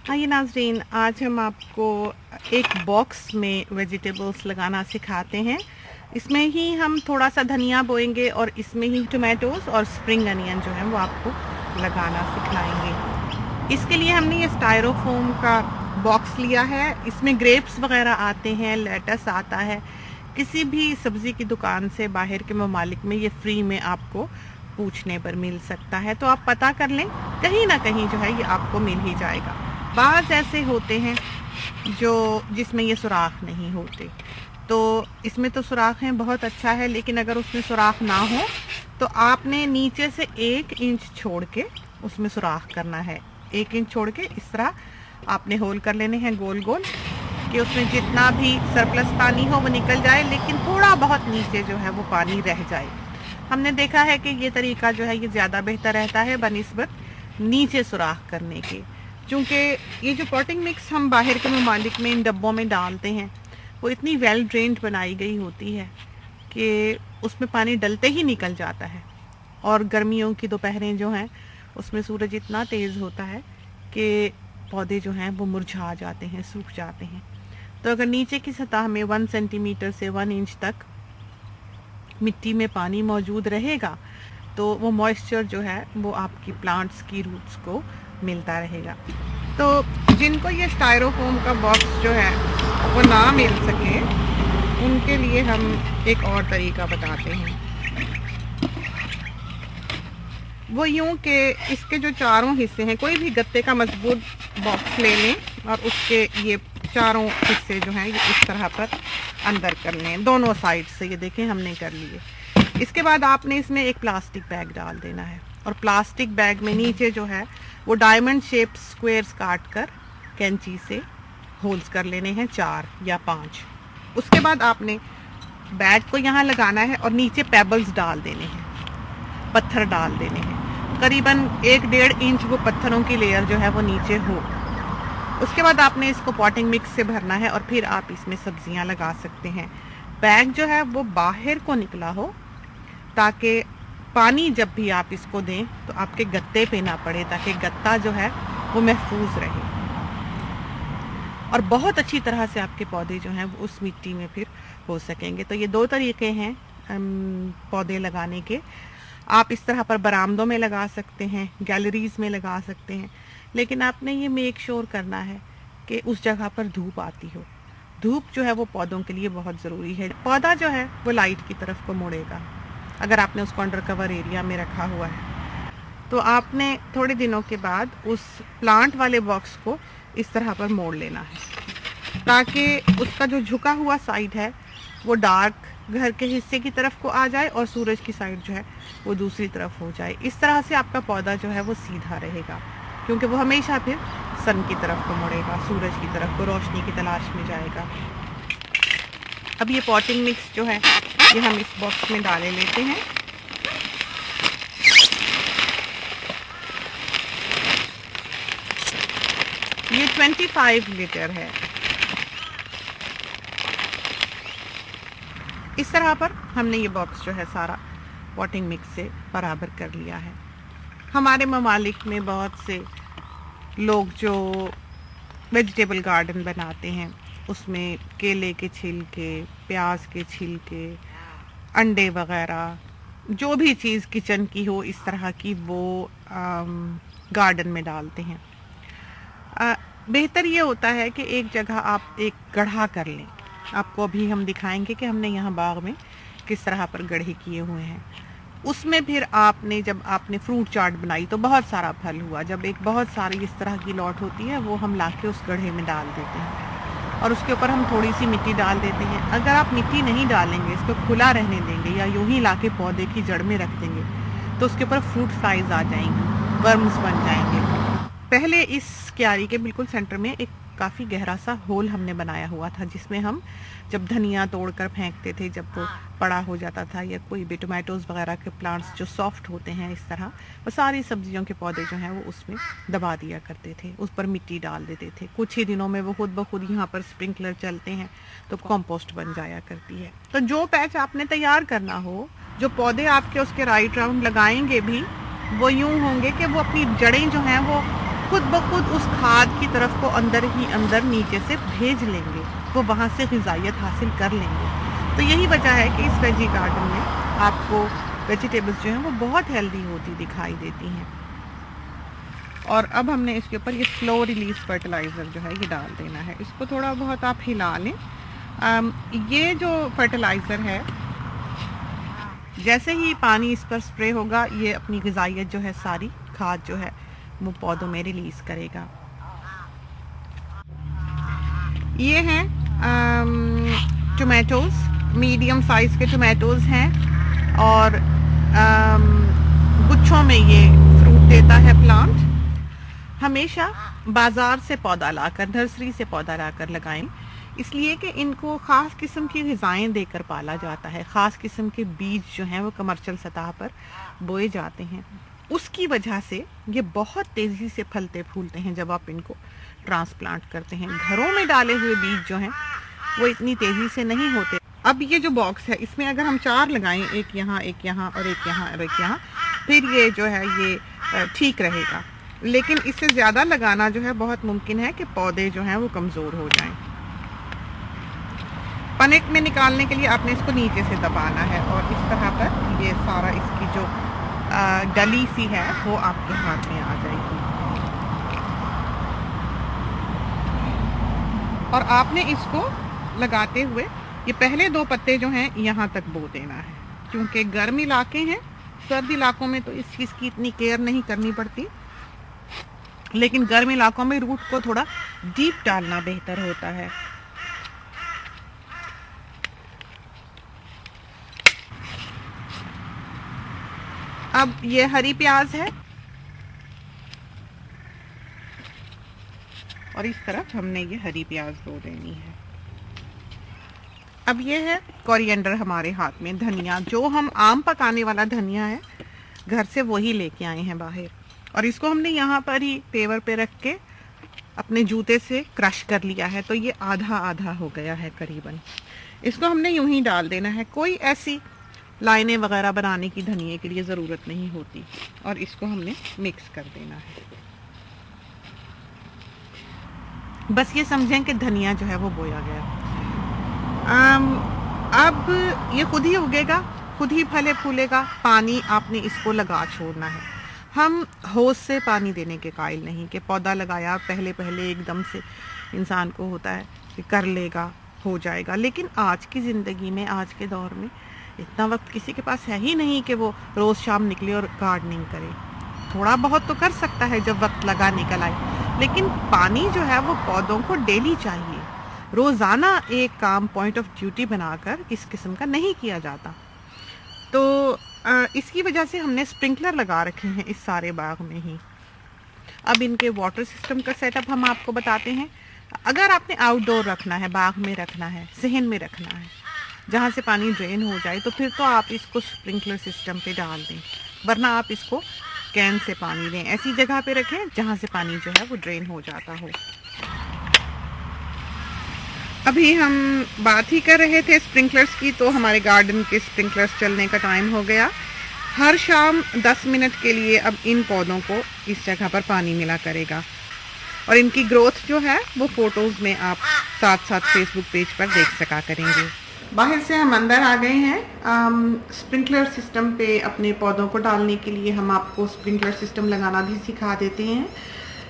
आइए नाज़रीन, आज हम आपको एक बॉक्स में वेजिटेबल्स लगाना सिखाते हैं। इसमें ही हम थोड़ा सा धनिया बोएंगे और इसमें ही टोमेटोज़ और स्प्रिंग अनियन जो है वो आपको लगाना सिखाएंगे। इसके लिए हमने ये स्टायरोफोम का बॉक्स लिया है। इसमें ग्रेप्स वगैरह आते हैं, लेटस आता है। किसी भी सब्ज़ी की दुकान से बाहर के ममालिक में ये फ्री में आपको पूछने पर मिल सकता है, तो आप पता कर लें, कहीं ना कहीं जो है ये आपको मिल ही जाएगा। बाज़ ऐसे होते हैं जो जिसमें ये सुराख नहीं होते, तो इसमें तो सुराख हैं, बहुत अच्छा है। लेकिन अगर उसमें सुराख ना हो तो आपने नीचे से 1 इंच छोड़ के उसमें सुराख करना है। 1 इंच छोड़ के इस तरह आपने होल कर लेने हैं गोल गोल, कि उसमें जितना भी सरप्लस पानी हो वो निकल जाए, लेकिन थोड़ा बहुत नीचे जो है वो पानी रह जाए। हमने देखा है कि ये तरीका जो है ये ज़्यादा बेहतर रहता है बनिस्बत नीचे सुराख करने के। क्योंकि ये जो पॉटिंग मिक्स हम बाहर के ममालिक में इन डब्बों में डालते हैं वो इतनी वेल ड्रेन्ड बनाई गई होती है कि उसमें पानी डलते ही निकल जाता है। और गर्मियों की दोपहरें जो हैं उसमें सूरज इतना तेज़ होता है कि पौधे जो हैं वो मुरझा जाते हैं, सूख जाते हैं। तो अगर नीचे की सतह में 1 सेंटीमीटर से 1 इंच तक मिट्टी में पानी मौजूद रहेगा तो वो मॉइस्चर जो है वो आपकी प्लांट्स की रूट्स को मिलता रहेगा। तो जिनको ये स्टायरोफोम का बॉक्स जो है वो ना मिल सके उनके लिए हम एक और तरीका बताते हैं। वो यूं कि इसके जो चारों हिस्से हैं, कोई भी गत्ते का मजबूत बॉक्स ले लें और उसके ये चारों हिस्से जो हैं ये इस तरह पर अंदर कर लें, दोनों साइड से। ये देखें हमने कर लिए। इसके बाद आपने इसमें एक प्लास्टिक बैग डाल देना है और प्लास्टिक बैग में नीचे जो है वो डायमंड शेप स्क्वायर्स काट कर कैंची से होल्स कर लेने हैं, 4 या 5। उसके बाद आपने बैग को यहाँ लगाना है और नीचे पेबल्स डाल देने हैं, पत्थर डाल देने हैं। करीबन 1-1.5 इंच वो पत्थरों की लेयर जो है वो नीचे हो। उसके बाद आपने इसको पॉटिंग मिक्स से भरना है और फिर आप इसमें सब्जियां लगा सकते हैं। बैग जो है वो बाहर को निकला हो ताकि पानी जब भी आप इसको दें तो आपके गत्ते पे ना पड़े, ताकि गत्ता जो है वो महफूज रहे और बहुत अच्छी तरह से आपके पौधे जो हैं वो उस मिट्टी में फिर हो सकेंगे। तो ये 2 तरीके हैं पौधे लगाने के। आप इस तरह पर बरामदों में लगा सकते हैं, गैलरीज में लगा सकते हैं, लेकिन आपने ये मेक श्योर करना है कि उस जगह पर धूप आती हो। धूप जो है वो पौधों के लिए बहुत ज़रूरी है। पौधा जो है वो लाइट की तरफ को मुड़ेगा अगर आपने उसको अंडर कवर एरिया में रखा हुआ है। तो आपने थोड़े दिनों के बाद उस प्लांट वाले बॉक्स को इस तरह पर मोड़ लेना है ताकि उसका जो झुका हुआ साइड है वो डार्क घर के हिस्से की तरफ को आ जाए और सूरज की साइड जो है वो दूसरी तरफ हो जाए। इस तरह से आपका पौधा जो है वो सीधा रहेगा, क्योंकि वो हमेशा फिर सन की तरफ को मुड़ेगा, सूरज की तरफ को रोशनी की तलाश में जाएगा। अब ये पॉटिंग मिक्स जो है ये हम इस बॉक्स में डाले लेते हैं। ये 25 लीटर है। इस तरह पर हमने ये बॉक्स जो है सारा पॉटिंग मिक्स से बराबर कर लिया है। हमारे ममालिक में बहुत से लोग जो वेजिटेबल गार्डन बनाते हैं उसमें केले के छिलके, प्याज के छिलके, अंडे वगैरह, जो भी चीज़ किचन की हो इस तरह की वो गार्डन में डालते हैं। बेहतर ये होता है कि एक जगह आप एक गड्ढा कर लें। आपको अभी हम दिखाएंगे कि हमने यहाँ बाग में किस तरह पर गड्ढे किए हुए हैं। उसमें फिर आपने जब आपने फ्रूट चाट बनाई तो बहुत सारा फल हुआ, जब एक बहुत सारी इस तरह की लॉट होती है वो हम लाके उस गड्ढे में डाल देते हैं और उसके ऊपर हम थोड़ी सी मिट्टी डाल देते हैं। अगर आप मिट्टी नहीं डालेंगे, इसको खुला रहने देंगे या यूं ही लाके पौधे की जड़ में रख देंगे तो उसके ऊपर फ्रूट फ्लाइज आ जाएंगी, वर्म्स बन जाएंगे। पहले इस क्यारी के बिल्कुल सेंटर में एक काफ़ी गहरा सा होल हमने बनाया हुआ था, जिसमें हम जब धनिया तोड़कर फेंकते थे, जब वो बड़ा हो जाता था, या कोई भी टोमेटोज़ वगैरह के प्लांट्स जो सॉफ्ट होते हैं इस तरह, वो सारी सब्जियों के पौधे जो हैं वो उसमें दबा दिया करते थे, उस पर मिट्टी डाल देते थे। कुछ ही दिनों में वो खुद ब खुद यहाँ पर स्प्रिंकलर चलते हैं तो कंपोस्ट बन जाया करती है। तो जो पैच आपने तैयार करना हो, जो पौधे आपके उसके राइट राउंड लगाएंगे भी, वो यूँ होंगे कि वो अपनी जड़ें जो हैं वो खुद ब खुद उस खाद की तरफ को अंदर ही अंदर नीचे से भेज लेंगे, वो वहाँ से ग़िज़ाइयत हासिल कर लेंगे। तो यही वजह है कि इस वेजी गार्डन में आपको वेजिटेबल्स जो हैं वो बहुत हेल्दी होती दिखाई देती हैं। और अब हमने इसके ऊपर ये स्लो रिलीज फर्टिलाइज़र जो है ये डाल देना है। इसको थोड़ा बहुत आप हिला लें। ये जो फर्टिलाइज़र है, जैसे ही पानी इस पर स्प्रे होगा, ये अपनी ग़िज़ाइयत जो है सारी खाद जो है वो पौधों में रिलीज़ करेगा। ये हैं टोमेटोज़, मीडियम साइज़ के टोमेटोज़ हैं और गुच्छों में ये फ्रूट देता है प्लांट। हमेशा बाज़ार से पौधा लाकर, नर्सरी से पौधा लाकर लगाएं, इसलिए कि इनको ख़ास किस्म की ग़िज़ाएँ देकर पाला जाता है। ख़ास किस्म के बीज जो हैं वो कमर्शियल सतह पर बोए जाते हैं, उसकी वजह से ये बहुत तेज़ी से फलते फूलते हैं जब आप इनको ट्रांसप्लांट करते हैं। घरों में डाले हुए बीज जो हैं वो इतनी तेज़ी से नहीं होते। अब ये जो बॉक्स है, इसमें अगर हम 4 लगाएं, एक यहाँ, एक यहाँ और एक यहाँ और एक यहाँ, फिर ये जो है ये ठीक रहेगा। लेकिन इससे ज़्यादा लगाना जो है बहुत मुमकिन है कि पौधे जो हैं वो कमज़ोर हो जाएं। पनेट में निकालने के लिए आपने इसको नीचे से दबाना है और इस तरह पर ये सारा इसकी जो डली सी है वो आपके हाथ में आ जाएगी। और आपने इसको लगाते हुए ये पहले 2 पत्ते जो हैं यहाँ तक बो देना है, क्योंकि गर्म इलाके हैं। सर्द इलाकों में तो इस चीज़ की इतनी केयर नहीं करनी पड़ती, लेकिन गर्म इलाकों में रूट को थोड़ा डीप डालना बेहतर होता है। अब ये हरी प्याज है और इस तरफ हमने ये हरी प्याज बो देनी है। अब ये है कोरिएंडर हमारे हाथ में, धनिया, जो हम आम पकाने वाला धनिया है घर से वही लेके आए हैं बाहर, और इसको हमने यहाँ पर ही पेवर पे रख के अपने जूते से क्रश कर लिया है। तो ये आधा आधा हो गया है करीबन। इसको हमने यूं ही डाल देना है, कोई ऐसी लाइनें वगैरह बनाने की धनिए के लिए ज़रूरत नहीं होती। और इसको हमने मिक्स कर देना है। बस ये समझें कि धनिया जो है वो बोया गया। अब ये खुद ही उगेगा, खुद ही फले फूलेगा। पानी आपने इसको लगा छोड़ना है। हम होश से पानी देने के कायल नहीं कि पौधा लगाया पहले पहले एकदम से इंसान को होता है कि कर लेगा, हो जाएगा। लेकिन आज की ज़िंदगी में, आज के दौर में इतना वक्त किसी के पास है ही नहीं कि वो रोज़ शाम निकले और गार्डनिंग करे। थोड़ा बहुत तो कर सकता है जब वक्त लगा निकल आए, लेकिन पानी जो है वो पौधों को डेली चाहिए। रोज़ाना एक काम पॉइंट ऑफ ड्यूटी बनाकर इस किस्म का नहीं किया जाता। तो इसकी वजह से हमने स्प्रिंकलर लगा रखे हैं इस सारे बाग में ही। अब इनके वाटर सिस्टम का सेटअप हम आपको बताते हैं। अगर आपने आउटडोर रखना है, बाग में रखना है, सहन में रखना है, जहाँ से पानी ड्रेन हो जाए, तो फिर तो आप इसको स्प्रिंकलर सिस्टम पे डाल दें, वरना आप इसको कैन से पानी दें। ऐसी जगह पे रखें जहाँ से पानी जो है वो ड्रेन हो जाता हो। अभी हम बात ही कर रहे थे स्प्रिंकलर्स की, तो हमारे गार्डन के स्प्रिंकलर्स चलने का टाइम हो गया। हर शाम 10 मिनट के लिए अब इन पौधों को इस जगह पर पानी मिला करेगा। और इनकी ग्रोथ जो है वो फ़ोटोज़ में आप साथ साथ फेसबुक पेज पर देख सका करेंगे। बाहर से हम अंदर आ गए हैं। स्प्रिंकलर सिस्टम पे अपने पौधों को डालने के लिए हम आपको स्प्रिंकलर सिस्टम लगाना भी सिखा देते हैं।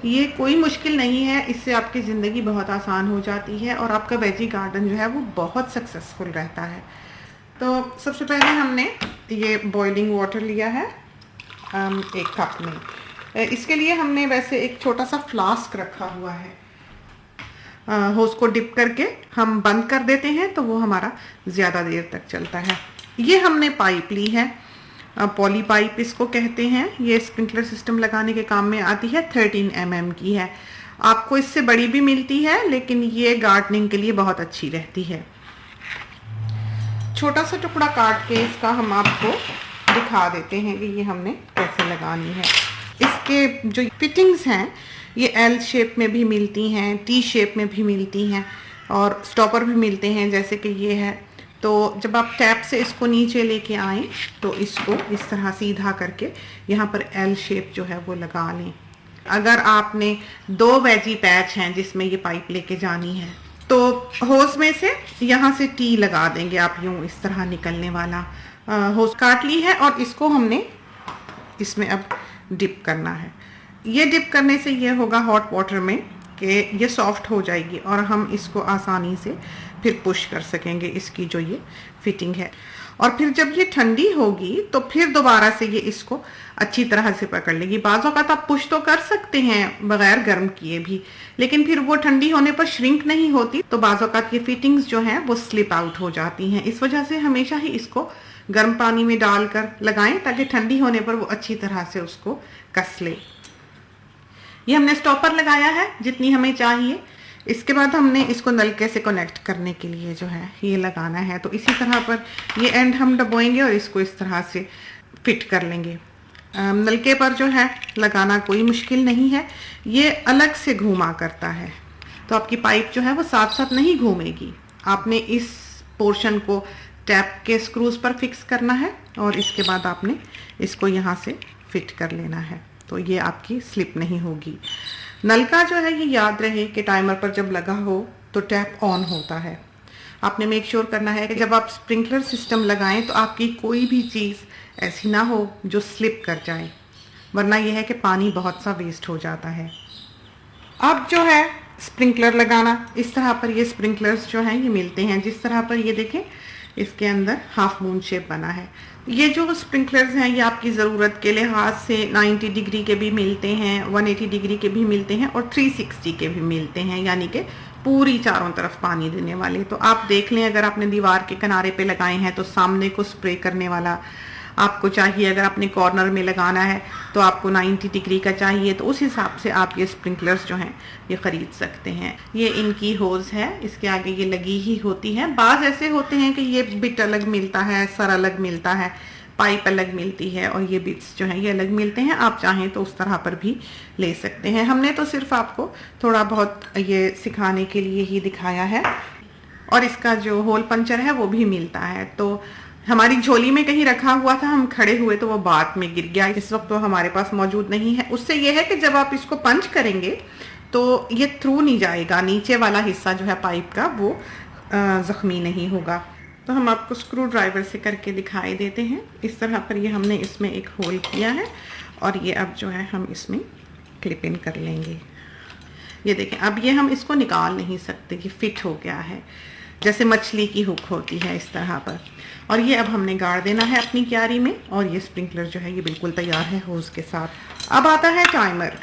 ये कोई मुश्किल नहीं है, इससे आपकी ज़िंदगी बहुत आसान हो जाती है और आपका वेजी गार्डन जो है वो बहुत सक्सेसफुल रहता है। तो सबसे पहले हमने ये बॉइलिंग वाटर लिया है 1 कप में। इसके लिए हमने वैसे एक छोटा सा फ्लास्क रखा हुआ है। होस को डिप करके हम बंद कर देते हैं तो वो हमारा ज़्यादा देर तक चलता है। ये हमने पाइप ली है, पॉली पाइप इसको कहते हैं। ये स्प्रिंकलर सिस्टम लगाने के काम में आती है। 13 mm की है। आपको इससे बड़ी भी मिलती है, लेकिन ये गार्डनिंग के लिए बहुत अच्छी रहती है। छोटा सा टुकड़ा काट के इसका हम आपको दिखा देते हैं कि ये हमने कैसे लगानी है। इसके जो फिटिंग्स हैं ये L शेप में भी मिलती हैं, T शेप में भी मिलती हैं और स्टॉपर भी मिलते हैं, जैसे कि ये है। तो जब आप टैप से इसको नीचे लेके आएँ तो इसको इस तरह सीधा करके यहाँ पर L शेप जो है वो लगा लें। अगर आपने 2 वेजी पैच हैं जिसमें ये पाइप लेके जानी है, तो होज में से यहाँ से टी लगा देंगे आप, यूं इस तरह निकलने वाला होज काट ली है, और इसको हमने इसमें अब डिप करना है। ये डिप करने से ये होगा हॉट वाटर में कि ये सॉफ्ट हो जाएगी और हम इसको आसानी से फिर पुश कर सकेंगे, इसकी जो ये फिटिंग है। और फिर जब ये ठंडी होगी तो फिर दोबारा से ये इसको अच्छी तरह से पकड़ लेगी। बाज़ औक़ात आप पुश तो कर सकते हैं बगैर गर्म किए भी, लेकिन फिर वो ठंडी होने पर श्रिंक नहीं होती, तो बाज़ औक़ात ये फिटिंग्स जो हैं वो स्लिप आउट हो जाती हैं। इस वजह से हमेशा ही इसको गर्म पानी में डालकर लगाएं ताकि ठंडी होने पर वो अच्छी तरह से उसको कस ले। ये हमने स्टॉपर लगाया है जितनी हमें चाहिए। इसके बाद हमने इसको नलके से कनेक्ट करने के लिए जो है ये लगाना है, तो इसी तरह पर ये एंड हम दबाएंगे और इसको इस तरह से फिट कर लेंगे। नलके पर जो है लगाना कोई मुश्किल नहीं है, ये अलग से घूमा करता है, तो आपकी पाइप जो है वो साथ साथ नहीं घूमेगी। आपने इस पोर्शन को टैप के स्क्रूज पर फिक्स करना है और इसके बाद आपने इसको यहाँ से फिट कर लेना है, तो ये आपकी स्लिप नहीं होगी। नलका जो है ये याद रहे कि टाइमर पर जब लगा हो तो टैप ऑन होता है। आपने मेक श्योर करना है कि जब आप स्प्रिंकलर सिस्टम लगाएं तो आपकी कोई भी चीज़ ऐसी ना हो जो स्लिप कर जाए, वरना यह है कि पानी बहुत सा वेस्ट हो जाता है। अब जो है स्प्रिंकलर लगाना, इस तरह पर ये स्प्रिंकलर्स जो हैं ये मिलते हैं, जिस तरह पर ये देखें इसके अंदर हाफ मून शेप बना है। ये जो स्प्रिंकलर्स हैं ये आपकी ज़रूरत के लिहाज से 90 डिग्री के भी मिलते हैं, 180 डिग्री के भी मिलते हैं और 360 के भी मिलते हैं, यानी कि पूरी चारों तरफ पानी देने वाले। तो आप देख लें, अगर आपने दीवार के किनारे पे लगाए हैं तो सामने को स्प्रे करने वाला आपको चाहिए। अगर आपने कॉर्नर में लगाना है तो आपको 90 डिग्री का चाहिए, तो उस हिसाब से आप ये स्प्रिंकलर्स जो हैं ये ख़रीद सकते हैं। ये इनकी होज़ है, इसके आगे ये लगी ही होती है। बाज़ ऐसे होते हैं कि ये बिट अलग मिलता है, सर अलग मिलता है, पाइप अलग मिलती है और ये बिट्स जो हैं ये अलग मिलते हैं। आप चाहें तो उस तरह पर भी ले सकते हैं। हमने तो सिर्फ आपको थोड़ा बहुत ये सिखाने के लिए ही दिखाया है। और इसका जो होल पंचर है वो भी मिलता है, तो हमारी झोली में कहीं रखा हुआ था, हम खड़े हुए तो वो बात में गिर गया, इस वक्त तो हमारे पास मौजूद नहीं है। उससे ये है कि जब आप इसको पंच करेंगे तो ये थ्रू नहीं जाएगा, नीचे वाला हिस्सा जो है पाइप का वो ज़ख्मी नहीं होगा। तो हम आपको स्क्रू ड्राइवर से करके दिखाई देते हैं। इस तरह पर ये हमने इसमें एक होल किया है और ये अब जो है हम इसमें क्लिप इन कर लेंगे। ये देखें, अब ये हम इसको निकाल नहीं सकते, ये फिट हो गया है जैसे मछली की हुक होती है इस तरह पर। और ये अब हमने गाड़ देना है अपनी क्यारी में और ये स्प्रिंकलर जो है ये बिल्कुल तैयार है होज़ के साथ। अब आता है टाइमर।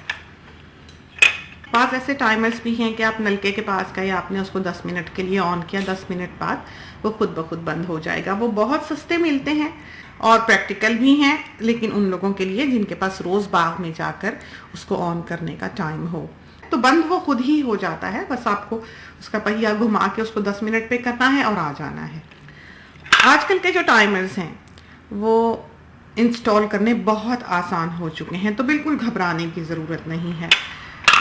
पास ऐसे टाइमर्स भी हैं कि आप नलके के पास गए, आपने उसको 10 मिनट के लिए ऑन किया, 10 मिनट बाद वो खुद ब खुद बंद हो जाएगा। वो बहुत सस्ते मिलते हैं और प्रैक्टिकल भी हैं, लेकिन उन लोगों के लिए जिनके पास रोज़ बाग में जाकर उसको ऑन करने का टाइम हो, तो बंद वो खुद ही हो जाता है। बस आपको उसका पहिया घुमा के उसको 10 मिनट पे करना है और आ जाना है। आजकल के जो टाइमर्स हैं वो इंस्टॉल करने बहुत आसान हो चुके हैं, तो बिल्कुल घबराने की ज़रूरत नहीं है।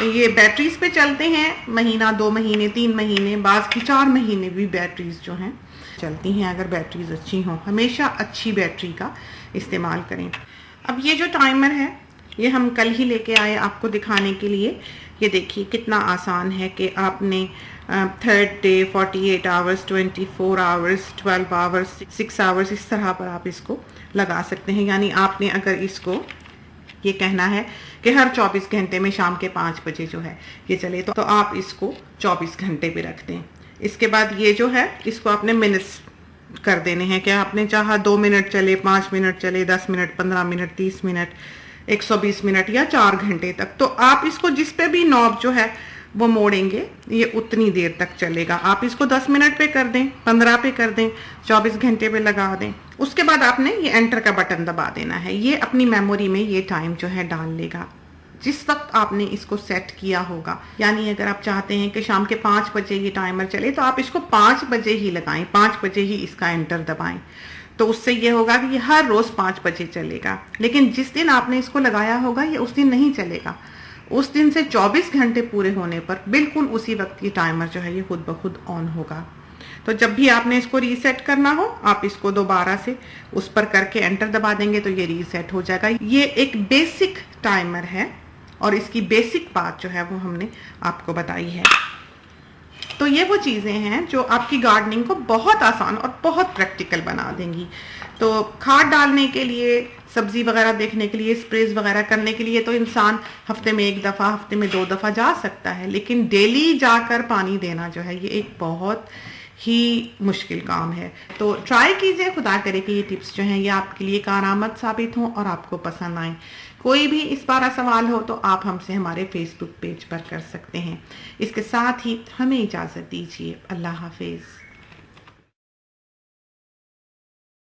ये बैटरीज पे चलते हैं, महीना, 2 महीने, 3 महीने, बाज़ की 4 महीने भी बैटरीज जो हैं चलती हैं, अगर बैटरीज अच्छी हों। हमेशा अच्छी बैटरी का इस्तेमाल करें। अब ये जो टाइमर है ये हम कल ही लेके आए आपको दिखाने के लिए। ये देखिए कितना आसान है कि आपने 3rd day 48 hours, 24 hours, 12 hours, 6 hours, इस तरह पर आप इसको लगा सकते हैं। यानी आपने अगर इसको ये कहना है कि हर 24 घंटे में शाम के 5 बजे जो है ये चले, तो आप इसको 24 घंटे पे रख दें। इसके बाद ये जो है इसको आपने मिनट्स कर देने हैं कि आपने चाहा 2 मिनट चले, 5 मिनट चले, 10 मिनट, 15 मिनट, 30 मिनट, 120 मिनट या 4 घंटे तक। तो आप इसको जिस पे भी नॉब जो है वो मोड़ेंगे ये उतनी देर तक चलेगा। आप इसको 10 मिनट पे कर दें, 15 पे कर दें, 24 घंटे पे लगा दें। उसके बाद आपने ये एंटर का बटन दबा देना है। ये अपनी मेमोरी में ये टाइम जो है डाल लेगा जिस वक्त आपने इसको सेट किया होगा। यानी अगर आप चाहते हैं कि शाम के 5 बजे ये टाइमर चले तो आप इसको 5 बजे ही लगाएं, 5 बजे ही इसका एंटर दबाएं। तो उससे ये होगा कि ये हर रोज़ 5 बजे चलेगा। लेकिन जिस दिन आपने इसको लगाया होगा ये उस दिन नहीं चलेगा। उस दिन से 24 घंटे पूरे होने पर बिल्कुल उसी वक्त ये टाइमर जो है ये खुद ब खुद ऑन होगा। तो जब भी आपने इसको रीसेट करना हो आप इसको दोबारा से उस पर करके एंटर दबा देंगे तो ये रीसेट हो जाएगा। ये एक बेसिक टाइमर है, और इसकी बेसिक बात जो है वो हमने आपको बताई है। तो ये वो चीज़ें हैं जो आपकी गार्डनिंग को बहुत आसान और बहुत प्रैक्टिकल बना देंगी। तो खाद डालने के लिए, सब्जी वगैरह देखने के लिए, स्प्रेज वगैरह करने के लिए तो इंसान हफ्ते में 1 दफ़ा, हफ्ते में 2 दफ़ा जा सकता है, लेकिन डेली जाकर पानी देना जो है ये एक बहुत ही मुश्किल काम है। तो ट्राई कीजिए, खुदा करे कि ये टिप्स जो हैं ये आपके लिए कारआमद साबित हों और आपको पसंद आएँ। कोई भी इस बार सवाल हो तो आप हमसे हमारे फेसबुक पेज पर कर सकते हैं। इसके साथ ही हमें इजाज़त दीजिए। अल्लाह हाफिज़।